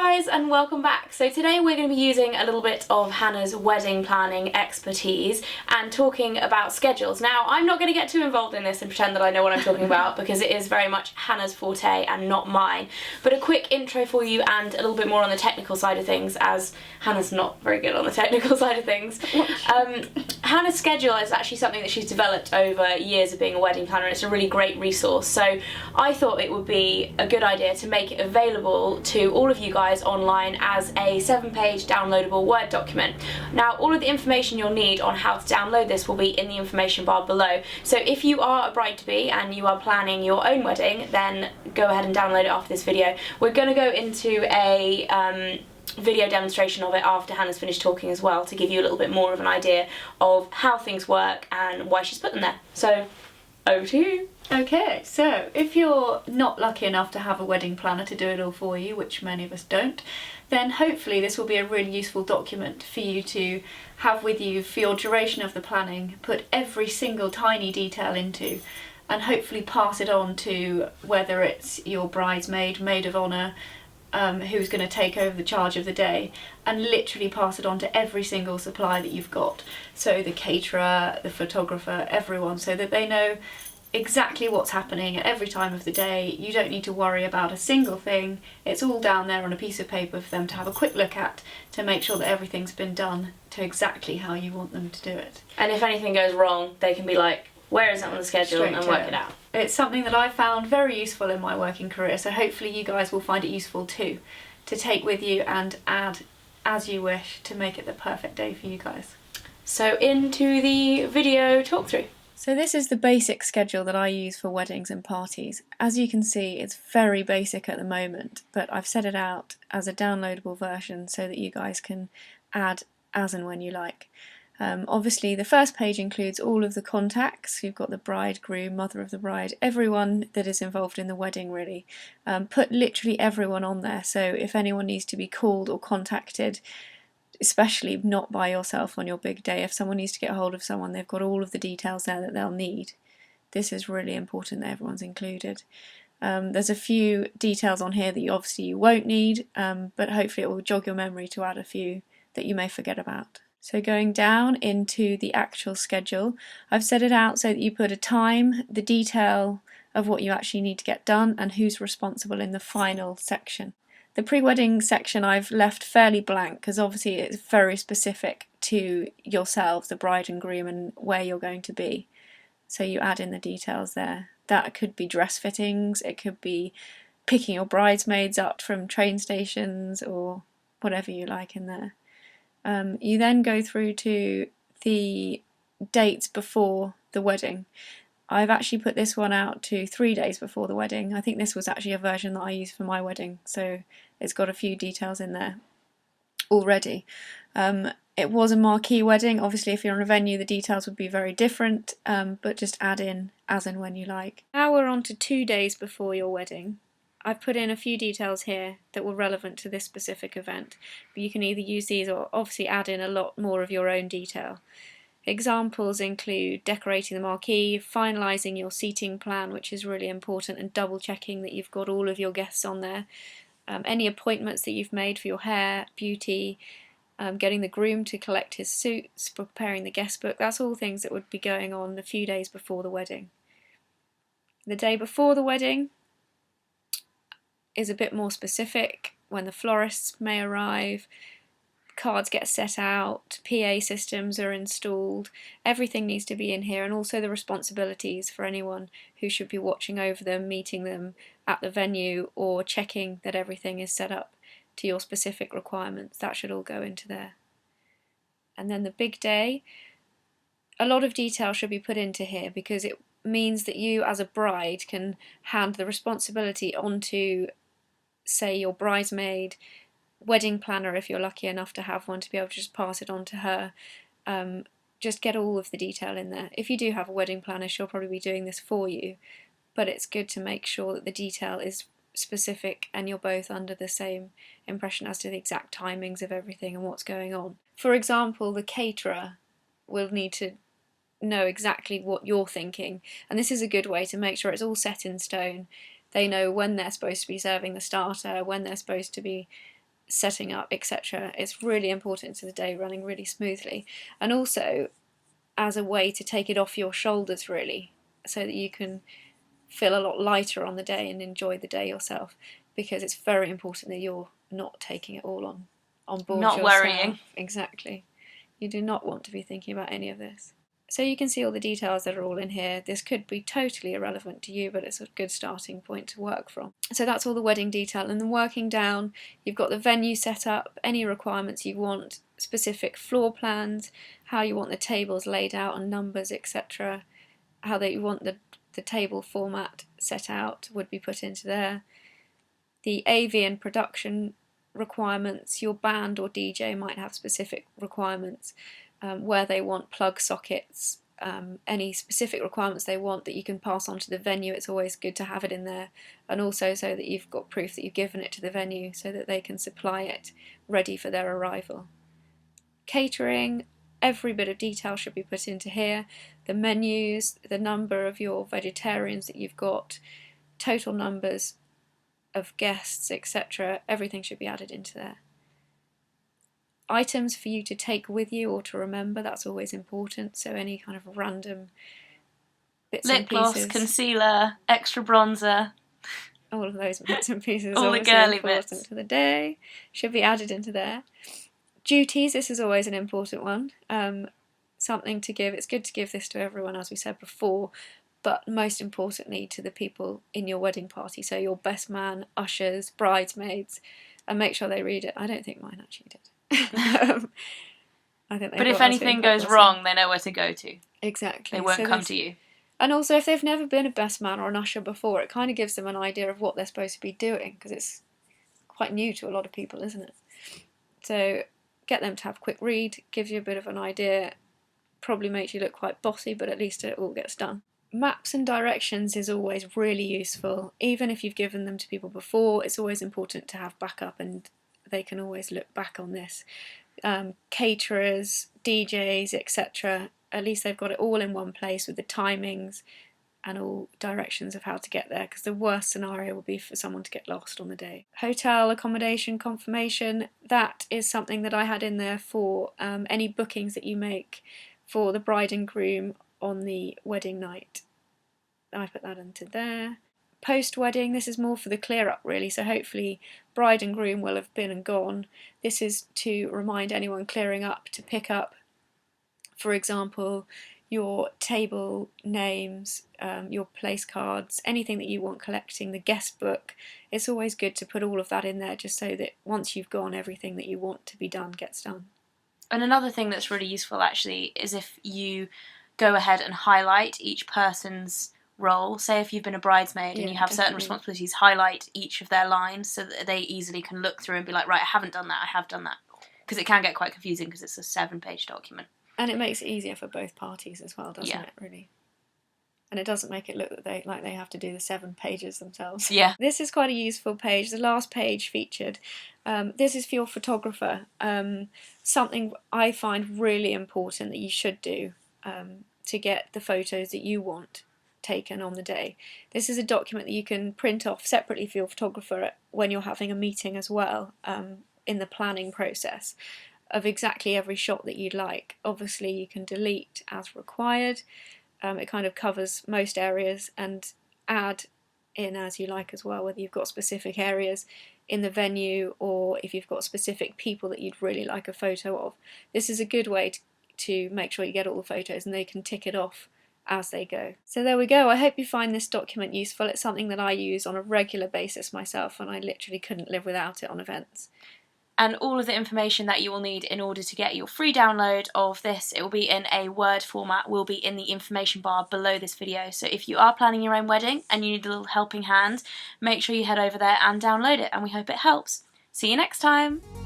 guys and welcome back. So today we're going to be using a little bit of Hannah's wedding planning expertise and talking about schedules. Now I'm not going to get too involved in this and pretend that I know what I'm talking about because it is very much Hannah's forte and not mine. But a quick intro for you and a little bit more on the technical side of things, as Hannah's not very good on the technical side of things. Hannah's schedule is actually something that she's developed over years of being a wedding planner. It's a really great resource, so I thought it would be a good idea to make it available to all of you guys online as a 7-page downloadable Word document. Now all of the information you'll need on how to download this will be in the information bar below, so if you are a bride-to-be and you are planning your own wedding, then go ahead and download it after this video. We're going to go into a video demonstration of it after Hannah's finished talking as well, to give you a little bit more of an idea of how things work and why she's put them there. So over to you. Okay, so if you're not lucky enough to have a wedding planner to do it all for you, which many of us don't, then hopefully this will be a really useful document for you to have with you for your duration of the planning, put every single tiny detail into, and hopefully pass it on to whether it's your bridesmaid, maid of honour, who's going to take over the charge of the day, and literally pass it on to every single supplier that you've got. So the caterer, the photographer, everyone, so that they know exactly what's happening at every time of the day. You don't need to worry about a single thing. It's all down there on a piece of paper for them to have a quick look at to make sure that everything's been done to exactly how you want them to do it. And if anything goes wrong, they can be like, where is it on the schedule, and work it out. It's something that I found very useful in my working career, so hopefully you guys will find it useful too, to take with you and add as you wish to make it the perfect day for you guys. So into the video talk through. So this is the basic schedule that I use for weddings and parties. As you can see, it's very basic at the moment, but I've set it out as a downloadable version so that you guys can add as and when you like. Obviously the first page includes all of the contacts. You've got the bride, groom, mother of the bride, everyone that is involved in the wedding really. Put literally everyone on there, so if anyone needs to be called or contacted, especially not by yourself on your big day, if someone needs to get hold of someone, they've got all of the details there that they'll need. This is really important that everyone's included. There's a few details on here that you won't need, but hopefully it will jog your memory to add a few that you may forget about. So going down into the actual schedule, I've set it out so that you put a time, the detail of what you actually need to get done, and who's responsible in the final section. The pre-wedding section I've left fairly blank because obviously it's very specific to yourselves, the bride and groom, and where you're going to be. So you add in the details there. That could be dress fittings, it could be picking your bridesmaids up from train stations, or whatever you like in there. You then go through to the dates before the wedding. I've actually put this one out to 3 days before the wedding. I think this was actually a version that I used for my wedding, so it's got a few details in there already. It was a marquee wedding. Obviously if you're in a venue the details would be very different, but just add in as and when you like. Now we're on to 2 days before your wedding. I've put in a few details here that were relevant to this specific event, but you can either use these or obviously add in a lot more of your own detail. Examples include decorating the marquee, finalising your seating plan, which is really important, and double checking that you've got all of your guests on there. Any appointments that you've made for your hair, beauty, getting the groom to collect his suits, preparing the guest book, that's all things that would be going on a few days before the wedding. The day before the wedding is a bit more specific, when the florists may arrive, cards get set out, PA systems are installed, everything needs to be in here, and also the responsibilities for anyone who should be watching over them, meeting them at the venue, or checking that everything is set up to your specific requirements. That should all go into there. And then the big day, a lot of detail should be put into here because it means that you as a bride can hand the responsibility onto, say, your bridesmaid, wedding planner if you're lucky enough to have one, to be able to just pass it on to her. Just get all of the detail in there. If you do have a wedding planner, she'll probably be doing this for you, but it's good to make sure that the detail is specific and you're both under the same impression as to the exact timings of everything and what's going on. For example, the caterer will need to know exactly what you're thinking, and this is a good way to make sure it's all set in stone. They know when they're supposed to be serving the starter, when they're supposed to be setting up, etc. It's really important to the day running really smoothly, and also as a way to take it off your shoulders, really, so that you can feel a lot lighter on the day and enjoy the day yourself, because it's very important that you're not taking it all on board Not yourself. worrying. Exactly. You do not want to be thinking about any of this. So you can see all the details that are all in here. This could be totally irrelevant to you, but it's a good starting point to work from. So that's all the wedding detail. And then working down, you've got the venue set up, any requirements you want, specific floor plans, how you want the tables laid out and numbers, etc. How you want the table format set out would be put into there. The AV and production requirements, your band or DJ might have specific requirements, where they want plug sockets, any specific requirements they want that you can pass on to the venue. It's always good to have it in there, and also so that you've got proof that you've given it to the venue so that they can supply it ready for their arrival. Catering, every bit of detail should be put into here. The menus, the number of your vegetarians that you've got, total numbers of guests, etc. Everything should be added into there. Items for you to take with you or to remember, that's always important. So any kind of random bits and Lip gloss, pieces. concealer, extra bronzer. All of those bits and pieces All the obviously girly important bits. to the day. Should be added into there. Duties, this is always an important one. Something to give. It's good to give this to everyone, as we said before, but most importantly to the people in your wedding party. So your best man, ushers, bridesmaids, and make sure they read it. I don't think mine actually did. I think But if anything goes wrong, they know where to go to. Exactly. They won't come to you. And also, if they've never been a best man or an usher before, it kind of gives them an idea of what they're supposed to be doing, because it's quite new to a lot of people, isn't it? So get them to have a quick read, gives you a bit of an idea, probably makes you look quite bossy, but at least it all gets done. Maps and directions is always really useful. Even if you've given them to people before, it's always important to have backup, and they can always look back on this. Caterers, DJs, etc. At least they've got it all in one place with the timings and all directions of how to get there, because the worst scenario would be for someone to get lost on the day. Hotel accommodation confirmation, that is something that I had in there for any bookings that you make for the bride and groom on the wedding night. I put that into there. Post-wedding, this is more for the clear-up really, so hopefully bride and groom will have been and gone. This is to remind anyone clearing up to pick up, for example, your table names, your place cards, anything that you want collecting, the guest book. It's always good to put all of that in there, just so that once you've gone, everything that you want to be done gets done. And another thing that's really useful actually is if you go ahead and highlight each person's role. Say if you've been a bridesmaid and you have certain responsibilities, highlight each of their lines so that they easily can look through and be like, right, I haven't done that, I have done that. Because it can get quite confusing because it's a 7-page document. And it makes it easier for both parties as well, doesn't it, really? And it doesn't make it look that they have to do the 7 pages themselves. Yeah. This is quite a useful page, the last page featured. This is for your photographer. Something I find really important that you should do to get the photos that you want taken on the day. This is a document that you can print off separately for your photographer when you're having a meeting as well, in the planning process, of exactly every shot that you'd like. Obviously you can delete as required. It kind of covers most areas, and add in as you like as well, whether you've got specific areas in the venue or if you've got specific people that you'd really like a photo of. This is a good way to make sure you get all the photos, and they can tick it off as they go. So there we go. I hope you find this document useful. It's something that I use on a regular basis myself, and I literally couldn't live without it on events. And all of the information that you will need in order to get your free download of this, it will be in a Word format, will be in the information bar below this video. So if you are planning your own wedding and you need a little helping hand, make sure you head over there and download it, and we hope it helps. See you next time!